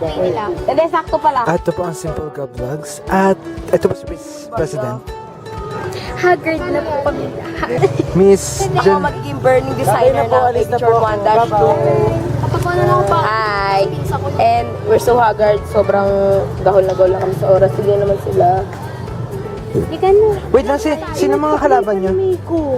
nila. Hindi, sakto pala. At ito po ang Simple Ka Vlogs. At ito po si President. Haggard na po kami. Miss Ako Jen. magiging burning designer ng picture 1-2. Papaano na ako pa? Hi! And we're so haggard. Sobrang gahol na gahol na kami sa oras. Sige naman sila. Hindi ka na. Wait lang, sino mga kalaban nyo? Miko.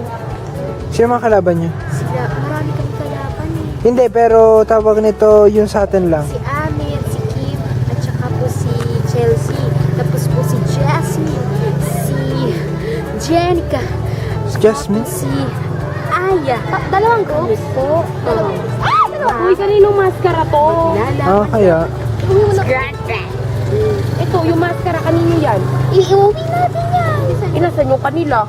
Sino mga kalaban nyo? Sila, marami kami kalaban eh. Hindi, pero tawag nito yung sa atin lang. Si Amit, si Kim, at saka po si Chelsea. Tapos po si Jasmine, si Jenica. Si Jasmine? Si Aya. Dalawang ghost po. Uy, kaninong maskara to? Ah, kaya. Ito, yung maskara kanino yan? Iuwi natin yan. Inasan yung kanila?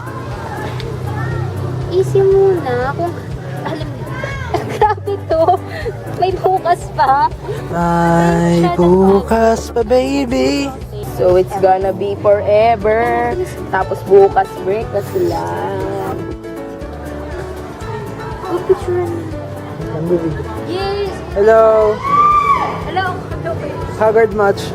Easy muna. Kung, alam grabe to. May bukas pa. Ay, bukas pa, baby. So, it's gonna be forever. Tapos bukas break na sila. Oh, picture. Yes. Hello. Hello. Haggard much.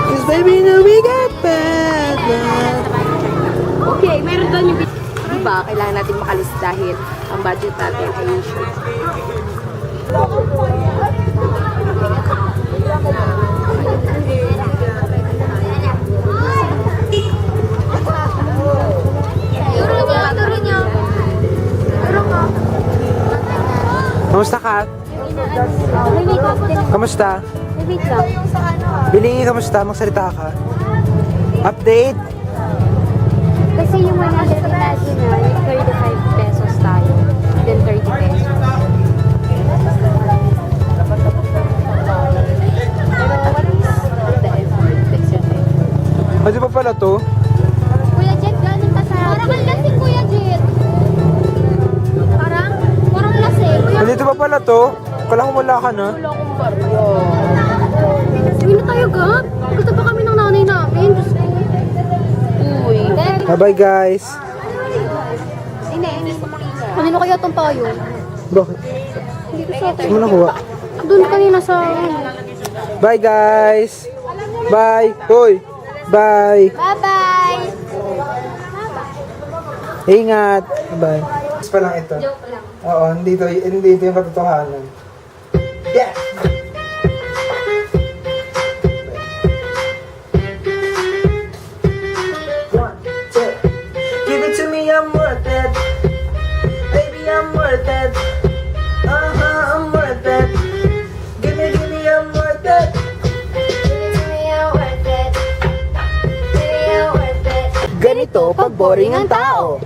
Cause baby, now we got bad blood. Okay, meron doon yung diba, kailangan natin makalis dahil ang budget natin ay shoot. Kamusta ka? Kamusta? Wait lang. Bilingi, kamusta? Magsalita ka. Update? Kasi yung 100 natin na, 35 pesos tayo. Then 30 pesos. Pero what is the effect? Ano pa pala to? Kuya Jet, ganun ka sa... Parang ang lasing, Kuya Jet. Parang lasing. Nandito pa pala to? Kala ko wala ka na. Wala akong baryo. Uwi na tayo, Gab. Gusto pa kami ng nanay namin. Diyos ko. Uy. Bye-bye, guys. Kanino kaya itong payo? Bakit? Hindi ko sa... Saan mo nakuha? Doon kanina sa... Bye, guys. Bye. Hoy. Bye. Bye-bye! Ingat. Bye. Mas pa lang ito. Joke lang. Oo, hindi ito yung katotohanan. Yes! One, two. Give it to me, I'm worth it. Baby, I'm worth it. I'm worth it. Give me, I'm worth it. Ganito pag boring ang tao.